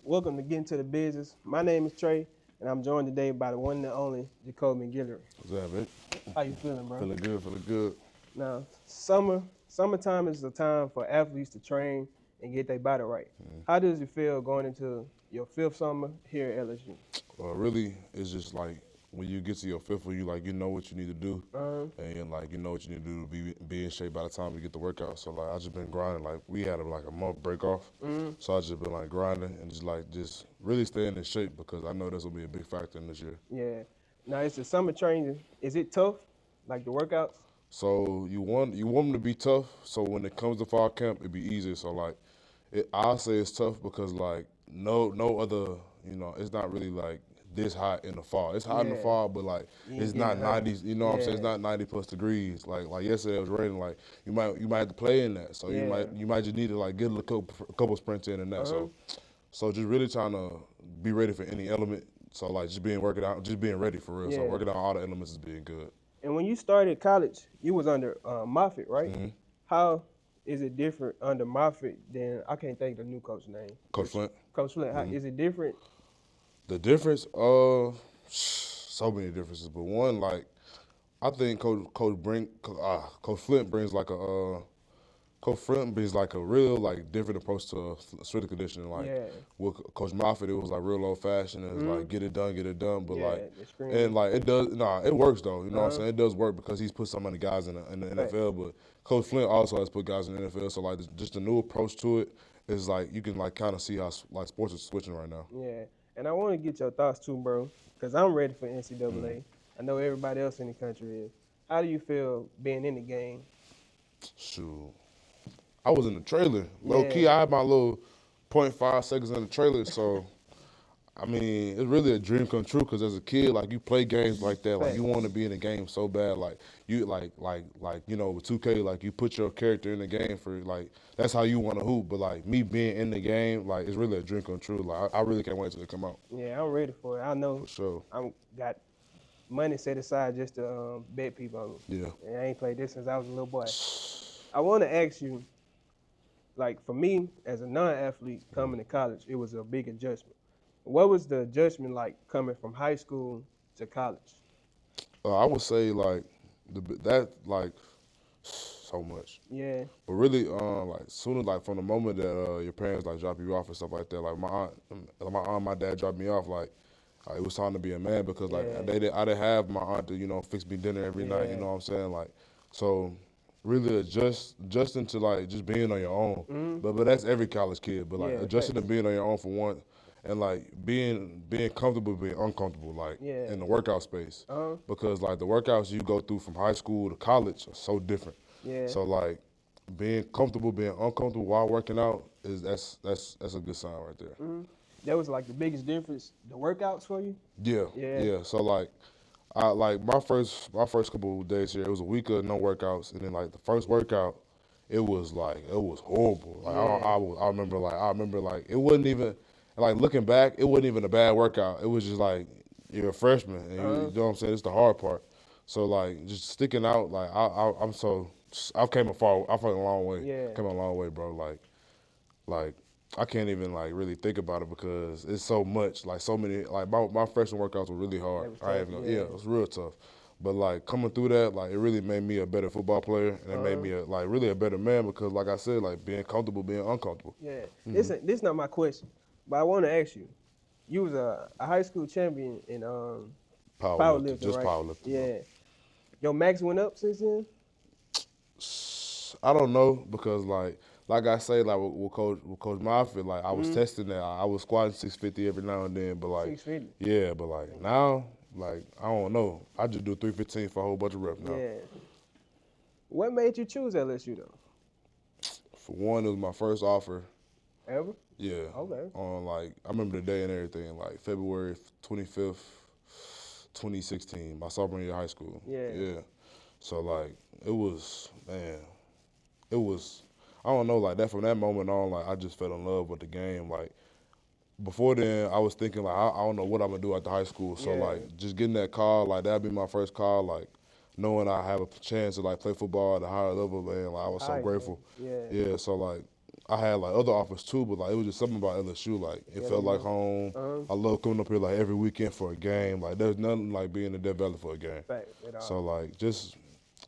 Welcome to Get Into the Business. My name is Trey, and I'm joined today by the one and only Jacobian Guillory. What's up, man? How you feeling, bro? Feeling good, feeling good. Now, summertime is the time for athletes to train and get their body right. How does it feel going into your fifth summer here at LSU? Really, it's just like when you get to your fifth one, you know what you need to do, and like you know what you need to do to be in shape by the time you get the workout. So like I just been grinding. Like we had a month break off, so I just been like grinding and just really staying in shape because I know this will be a big factor in this year. Yeah. Now, it's the summer training. Is it tough, like the workouts? So you want them to be tough. So when it comes to fall camp, it be easier. So like, I say it's tough because like no other, it's not really like this hot in the fall. It's hot in the fall, but like it's not 90s. You know what I'm saying? It's not 90 plus degrees. Like yesterday it was raining. Like you might have to play in that. So you might just need to like get a couple sprints in and that. So just really trying to be ready for any element. So like just being ready for real. So working out all the elements is being good. And when you started college, you was under Moffitt, right? How is it different under Moffitt than, I can't think of the new coach name. Coach Flint. Coach Flint, how, is it different? The difference, so many differences. But one, like, I think Coach Flint brings like a real like different approach to strength and conditioning. Like with Coach Moffitt, it was like real old fashioned. It was like get it done. But it works though. You know what I'm saying? It does work because he's put so many guys in the NFL. But Coach Flint also has put guys in the NFL. So like just the new approach to it is like you can like kind of see how like sports are switching right now. Yeah, and I want to get your thoughts too, bro, because I'm ready for NCAA. I know everybody else in the country is. How do you feel being in the game? Shoot. I was in the trailer. Low key, I had my little 0.5 seconds in the trailer. So, I mean, it's really a dream come true because as a kid, like you play games like that, like you want to be in the game so bad. Like you, with 2K, like you put your character in the game for like that's how you want to hoop. But like me being in the game, like it's really a dream come true. Like I really can't wait till it come out. Yeah, I'm ready for it. I know. For sure. I'm got money set aside just to bet people on it. Yeah. And I ain't played this since I was a little boy. I want to ask you. Like for me, as a non-athlete coming to college, it was a big adjustment. What was the adjustment like coming from high school to college? I would say like so much. Yeah. But really, like soon as like from the moment that your parents like drop you off and stuff like that, like my aunt, my dad dropped me off, like it was time to be a man because like I didn't have my aunt to fix me dinner every night. You know what I'm saying? Like so. Really adjusting to like just being on your own, but that's every college kid. But like adjusting to being on your own for one, and like being comfortable, being uncomfortable, like in the workout space, because like the workouts you go through from high school to college are so different. Yeah. So like being comfortable, being uncomfortable while working out that's a good sign right there. That was like the biggest difference. The workouts for you. Yeah. So like. My first couple of days here, it was a week of no workouts, and then like the first workout, it was horrible. Like I remember like it wasn't even like looking back, it wasn't even a bad workout. It was just like you're a freshman, and you know what I'm saying. It's the hard part. So like just sticking out, like I've come a long way. Yeah. Come a long way, bro. Like. I can't even like really think about it because it's so much, like so many. Like my freshman workouts were really hard. It was real tough. But like coming through that, like it really made me a better football player, and it made me really a better man because, like I said, like being comfortable, being uncomfortable. Yeah. This is not my question, but I want to ask you. You was a high school champion in powerlifting, just right? powerlifting. Yeah. Your max went up since then? I don't know because like I say, like with Coach Moffitt, like I was testing that. I was squatting 650 every now and then, but like 650. Yeah, but like now, like I don't know. I just do 315 for a whole bunch of reps now. Yeah. What made you choose LSU though? For one, it was my first offer. Ever? Yeah. Okay. I remember the day and everything, like February 25th, 2016, my sophomore year of high school. Yeah. So like it was. I don't know, like that from that moment on, like I just fell in love with the game. Like before then, I was thinking like I don't know what I'm gonna do after high school. So like just getting that call, like that'd be my first call. Like knowing I have a chance to like play football at a higher level, man, like I was so Nice, man. grateful. Yeah. Yeah, so like I had like other offers too, but like it was just something about LSU. Like it Yeah, felt them like little home. I love coming up here like every weekend for a game. Like there's nothing like being in Death Valley for a game. facts at So all. like just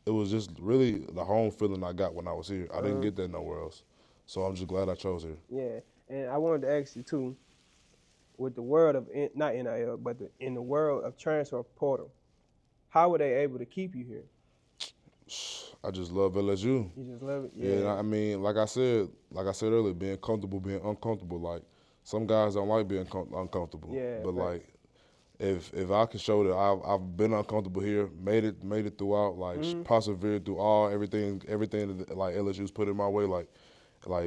it was just really the home feeling I got when I was here. I didn't Uh, get that nowhere else. So I'm just glad I chose here. yeah. And I wanted to ask you too, with the world of not NIL, but in the world of transfer portal, how were they able to keep you here? I just love LSU. You just love it. Yeah, and Yeah. I mean, like I said earlier, being comfortable, being uncomfortable. Like some guys don't like being uncomfortable, Yeah. but Facts. like if I can show that I've been uncomfortable here, made it throughout, like Mm-hmm. persevered through everything that like LSU's put in my way, like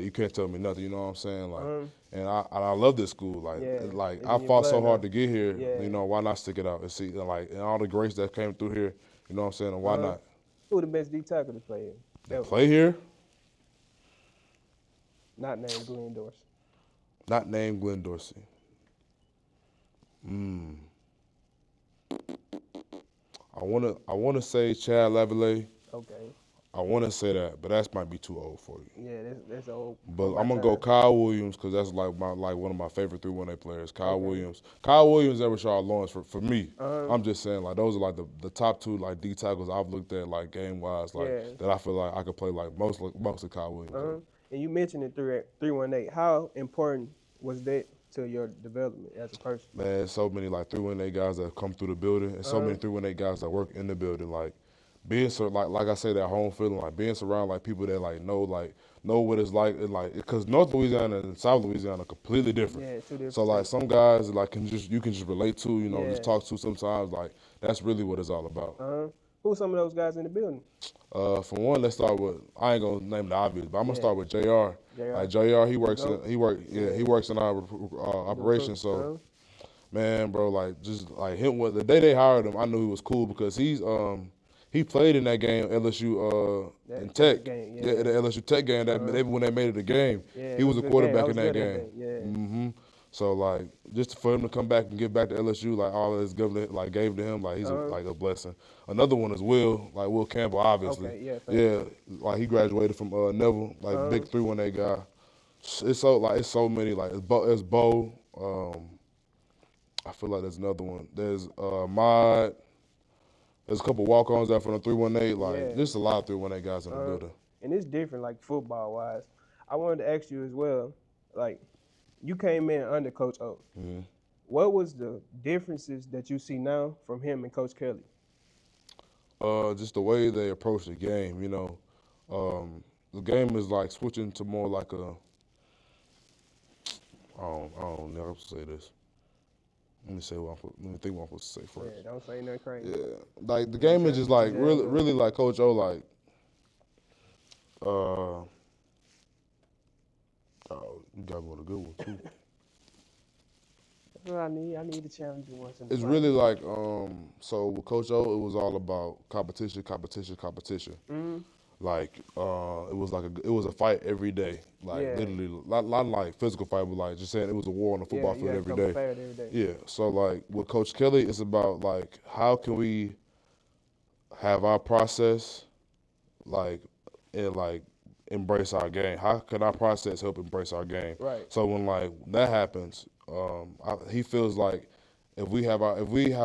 you can't tell me nothing. You know what I'm saying? Like, Uh-huh. and I love this school. Yeah. Like It's I in your fought blood so hard now. to get here. Yeah. You know, why not stick it out and see like and all the grace that came through here. You know what I'm saying? And why Uh-huh. not? Who the best D tackle to play in? That Ever. play here, Not named Glenn Dorsey. not named Glenn Dorsey. I wanna say Chad Lavallee. Okay. I wanna say that, but that might be too old for you. Yeah, that's old for But my I'm gonna go time. Kyle Williams because that's like one of my favorite 3-1-8 players. Kyle Okay. Williams, Kyle Williams, and Rashard Lawrence for me. Uh-huh. I'm just saying like those are like the top two like D tackles I've looked at like game wise like Yeah. that I feel like I could play like most of Kyle Williams. Uh-huh. And you mentioned it 318. How important was that to your development as a person? Man, so many like 3-1-8 guys that come through the building, and so Uh-huh. many 3-1-8 guys that work in the building. Like being so like I say that home feeling, like being surrounded like people that know what it's like, and like because North Louisiana and South Louisiana are completely different. Yeah, two different So like states. some guys like you can just relate to, just Yeah. talk to sometimes. Like that's really what it's all about. Uh-huh. Who some of those guys in the building? For one, let's start with I ain't gonna name the obvious, but I'm gonna Yeah. start with Jr. JR. Like Jr. Goat. He works in our operation. So man, bro, like just like him. The day they hired him, I knew he was cool because he played in that game LSU in Tech, game, yeah, the LSU Tech game when they made it a game. Yeah, He it was was a a good game. I quarterback in was that good at game. that, yeah. So like just for him to come back and give back to LSU like all of his government like gave to him like he's like a blessing. Another one is Will Campbell, obviously. Okay, yeah, thank Yeah, like he graduated from Neville, like big 3-1-8 guy. It's so many like it's Bo. I feel like there's another one. There's Mod. There's a couple walk-ons out from the 3-1-8. Like Yeah. there's a lot of 3-1-8 guys in the building. And it's different, like football wise. I wanted to ask you as well, like you came in under Coach O. Mm-hmm. What was the differences that you see now from him and Coach Kelly? Just the way they approach the game. The game is like switching to more like a. I don't know how to say this. Let me think what I'm supposed to say first. Yeah, don't say nothing crazy. Yeah, like the game is just like really like Coach O like. Oh, you got me on a good one too. That's what I need. I need to challenge you once in a It's while. really like so with Coach O, it was all about competition. Mm-hmm. Like it was a fight every day. Like Yeah. literally, not like physical fight, but like just saying it was a war on the football you field gotta every come day. prepared every day. Yeah. So like with Coach Kelly, it's about like how can we have our process, like and like embrace our game. How can our process help embrace our game? Right. So when like that happens, he feels like if we have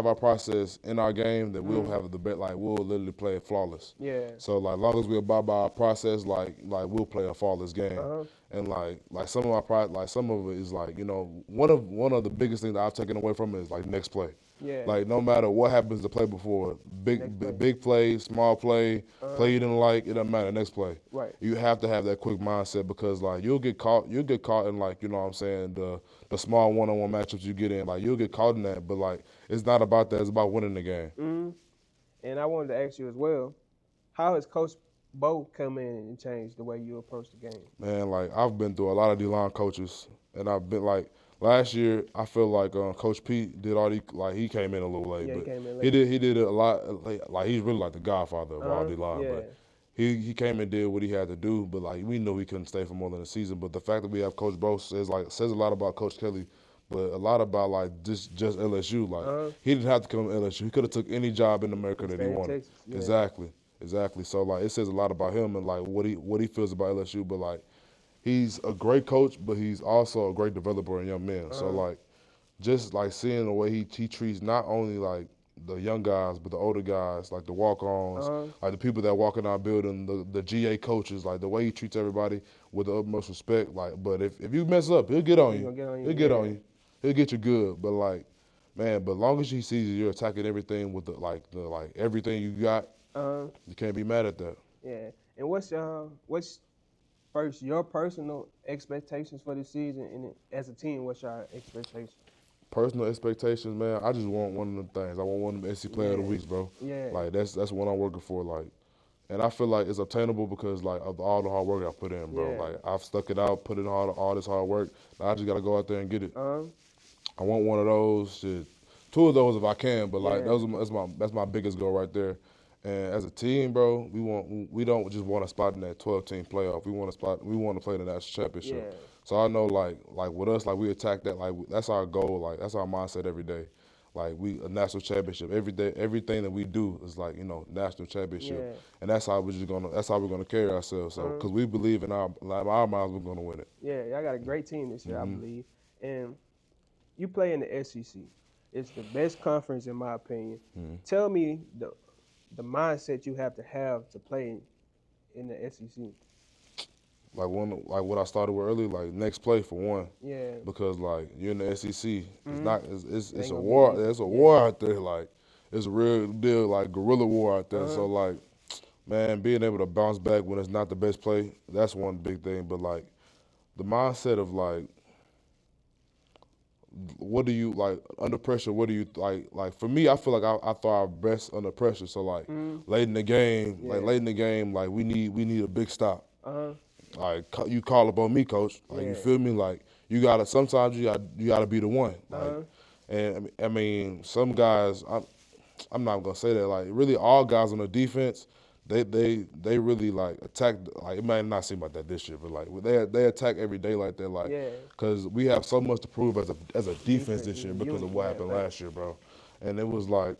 our process in our game, then we'll have the bet. Like we'll literally play it flawless. Yeah. So like long as we abide by our process, like we'll play a flawless game. Uh-huh. And like some of some of it is like one of the biggest things that I've taken away from it is like next play. Yeah. Like no matter what happens the play before, big play, small play, play you didn't like, it doesn't matter. Next play. Right. You have to have that quick mindset because like you'll get caught in like what I'm saying the small one-on-one matchups you get in. Like you'll get caught in that, but like it's not about that. It's about winning the game. Mm-hmm. And I wanted to ask you as well, how has Coach Bo come in and changed the way you approach the game? Man, like I've been through a lot of D-line coaches, and I've been like. Last year, I feel like Coach Pete did all he came in a little late, Yeah, he but came in late. he did a lot. Like he's really like the godfather of all D-line, yeah. but he came and did what he had to do. But like we knew he couldn't stay for more than a season. But the fact that we have Coach Bo says a lot about Coach Kelly but a lot about like just LSU. Like Uh-huh. he didn't have to come to LSU. He could have took any job in America He that he stayed in wanted. Texas. Yeah. Exactly. So like it says a lot about him and like what he feels about LSU. But like he's a great coach, but he's also a great developer in young men. So Uh-huh. like just like seeing the way he treats not only like the young guys, but the older guys, like the walk-ons, Uh-huh. like the people that walk in our building, the GA coaches, like the way he treats everybody with the utmost respect. Like, but if you mess up, he'll get on He you. gonna get on you. He'll get on Yeah. you. He'll get you good. But like, man, but long as he sees you're attacking everything with the everything you got, Uh-huh. you can't be mad at that. Yeah. And what's first your personal expectations for this season, and as a team, what's your expectations? Personal expectations, man. I just want one of them things. I want one of them SC Player of the Yeah. Weeks, bro. Yeah. Like that's what I'm working for. Like. And I feel like it's obtainable because like of all the hard work I put in, bro. Yeah. Like I've stuck it out, put in all this hard work. Now I just gotta go out there and get it. Uh-huh. I want one of those, shit, two of those if I can. But like Yeah. that's my biggest goal right there. And as a team, bro, we don't just want a spot in that 12-team playoff. We want to play the national championship. Yeah. So I know like with us, like we attack that. Like that's our goal. Like that's our mindset every day. Like we a national championship every day. Everything that we do is like national championship, Yeah. and that's how we're gonna carry ourselves. So Uh-huh. because we believe in our minds we're gonna win it. Yeah. Y'all got a great team this year, I believe. And you play in the SEC. It's the best conference in my opinion. Tell me the mindset you have to play in the SEC. Like what I started with earlier, like next play for one, Yeah. because like you're in the SEC, it's Mhm. not It it's ain't a gonna be war. easy. There's a Yeah. war out there. Like it's a real deal, like guerrilla war out there. So Uh-huh. like, man, being able to bounce back when it's not the best play, that's one big thing. But like the mindset of like, what do you like under pressure? What do you like? Like for me, I feel like I thrive best under pressure. So like Mhm. late in the game, Yeah. like we need a big stop. Uh-huh. Like you call up on me, coach. Like you Yeah. feel me? Like sometimes you gotta be the one. Like, Uh-huh. and I mean some guys. I'm not gonna say that. Like really, all guys on the defense, they really like attack. Like it might not seem like that this year, but like they attack every day like that. Like Yeah. because we have so much to prove as a defense Defense this is year a because unit. of what Yeah. happened Facts. last year, bro. And it was like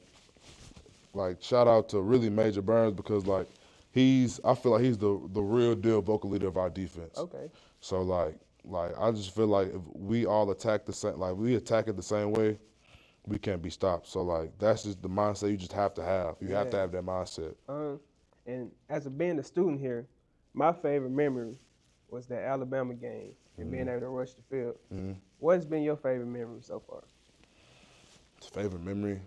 shout out to really Major Burns because like I feel like he's the real deal vocal leader of our defense. Okay. So like I just feel like if we all attack the same, like we attack it the same way, we can't be stopped. So like that's just the mindset you just have to have. You have to Yeah. have that mindset. And as a being a student here, my favorite memory was that Alabama game and being able to rush the field. What's been your favorite memory so far? Favorite memory?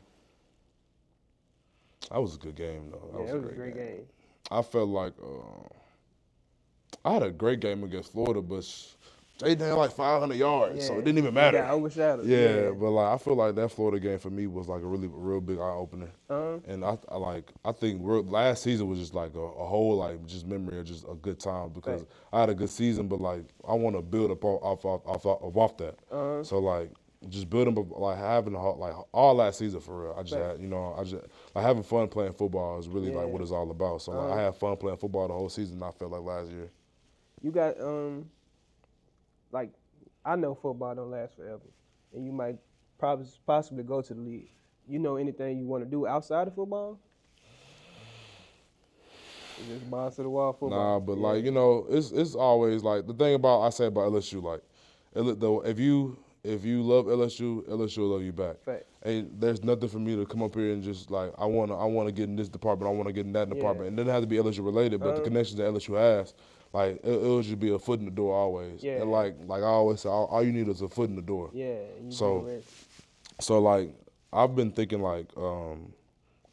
That was a good game though. That Yeah, was it a was a great great game. game. I felt like I had a great game against Florida, but they had like 500 yards, so Yeah, it didn't even it got matter. overshadowed. Yeah, Yeah. but like I feel like that Florida game for me was like a real big eye opener. Uh-huh. And I think last season was just like a whole like just memory of just a good time because Fact. I had a good season, but like I want to build up off that. Uh-huh. So like just building up like having like all last season for real. I just Fact. had like having fun playing football is really like Yeah. what it's all about. So like I had fun playing football the whole season. I felt like last year. You got like I know football don't last forever, and you might possibly go to the league. You know anything you want to do outside of football? Or just balls to the wall Nah, football. but Yeah. like it's always like the thing about I say about LSU like, though if you love LSU, LSU will love you back. Fact. Ain't there's nothing for me to come up here and just like I wanna get in this department, I wanna get in that Yeah. department. And it doesn't have to be LSU related, but the connections that LSU has, like it'll just be a foot in the door always. Yeah. And like I always say, all you need is a foot in the door. Yeah. And you So- do the rest. So like I've been thinking like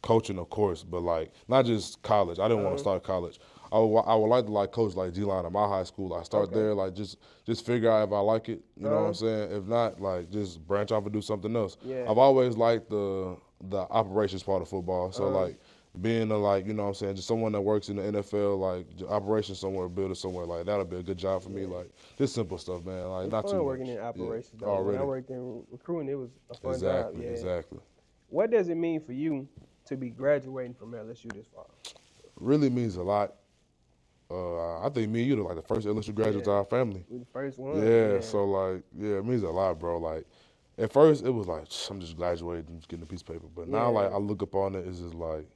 coaching, of course, but like not just college. I didn't want to start college. I would like to like coach like D-line at my high school. Like start Okay. there, like just figure out if I like it. You know what I'm Uh-huh. saying? If not, like just branch off and do something else. Yeah. I've always liked the operations part of football. So Uh-huh. like being a like you know what I'm saying, just someone that works in the NFL, like operations somewhere, building somewhere, like that'll be a good job for me. Like just simple stuff, man. Like It's not fun too working much. in operations Yeah, though. When already. I worked in recruiting, it was a fun Exactly, job. Yeah. exactly. What does it mean for you to be graduating from LSU this fall? Really means a lot. I think me and you are like the first LSU graduates Yeah. of our family. We the first one. Yeah, so like, it means a lot, bro. Like, at first it was like I'm just graduating, just getting a piece of paper. But now Yeah. like I look up on it, it's just like,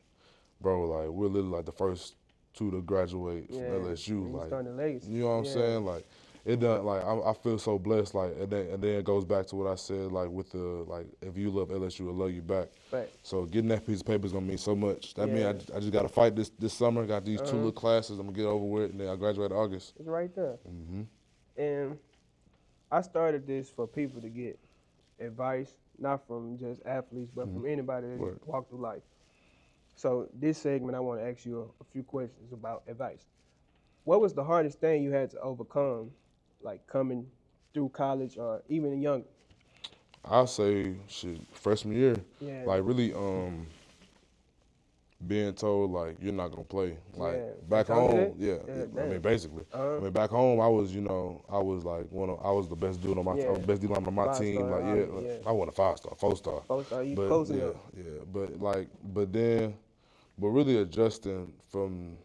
bro, like we're literally like the first two to graduate from LSU. You Like, starting a legacy. you know what I'm saying? Like, it done. Like I feel so blessed. Like, and then it goes back to what I said. Like with the like, if you love LSU, it'll love you back. Right. So getting that piece of paper is gonna mean so much. That Yeah. means I just got to fight this summer. Got these two little classes. I'm gonna get over with, and then I graduate in August. It's right there. Mm-hmm. And I started this for people to get advice, not from just athletes, but from anybody that walk through life. So this segment, I want to ask you a few questions about advice. What was the hardest thing you had to overcome, like coming through college or even younger? I'll say shit, freshman year. Yeah. Like really, being told like you're not gonna play. Like back home, I mean basically. I mean back home, I was like I was the best dude on my best D-lineman on my team. Like I wasn't a 5-star, 4-star. 4-star, you but close enough. But really adjusting from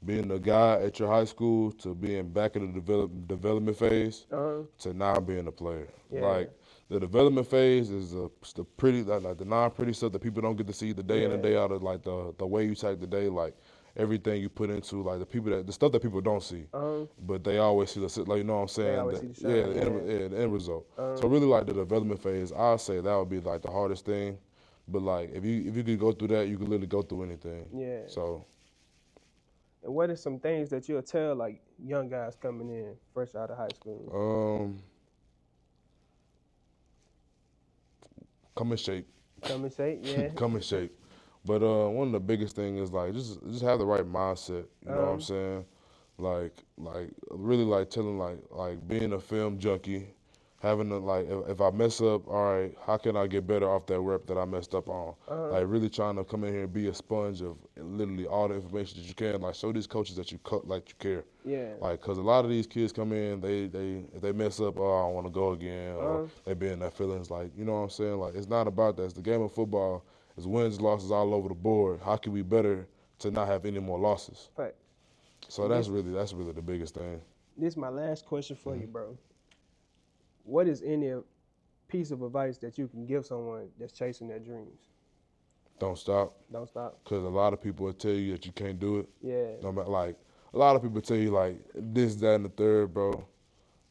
being the guy at your high school to being back in the development phase to now being a player. Like the development phase is the pretty like the non-pretty stuff that people don't get to see the day in and day out of, like the way you take the day, like everything you put into, like the stuff that people don't see, but they always see the, like, you know what I'm saying? They always see the shine, the end result. So really like the development phase, I'd say that would be like the hardest thing. But like if you could go through that, you could literally go through anything. Yeah. So. And what are some things that you'll tell like young guys coming in fresh out of high school? Come in shape. Come in shape, yeah. Come in shape. But one of the biggest things is like just have the right mindset. You know what I'm saying? Like really like telling like being a film junkie, having to like if I mess up, all right, how can I get better off that rep that I messed up on? Like really trying to come in here and be a sponge of literally all the information that you can. Like show these coaches that you care. Yeah. Like, cause a lot of these kids come in, if they mess up, oh, I don't want to go again, or they be in their feelings. Like, you know what I'm saying? Like, it's not about that. It's the game of football. It's wins, losses all over the board. How can we better to not have any more losses? Right. So that's really the biggest thing. This is my last question for you, bro. What is any piece of advice that you can give someone that's chasing their dreams? Don't stop. Don't stop. Cause a lot of people will tell you that you can't do it. Yeah. No matter, like a lot of people tell you like this, that, and the third, bro.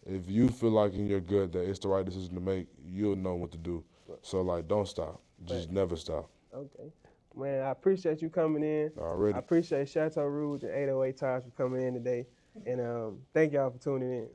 If you feel like in your gut that it's the right decision to make, you'll know what to do. So like, don't stop. Just never stop. Okay. Man, I appreciate you coming in. Already. I appreciate Chateau Rouge and 808 Tires for coming in today. And thank y'all for tuning in.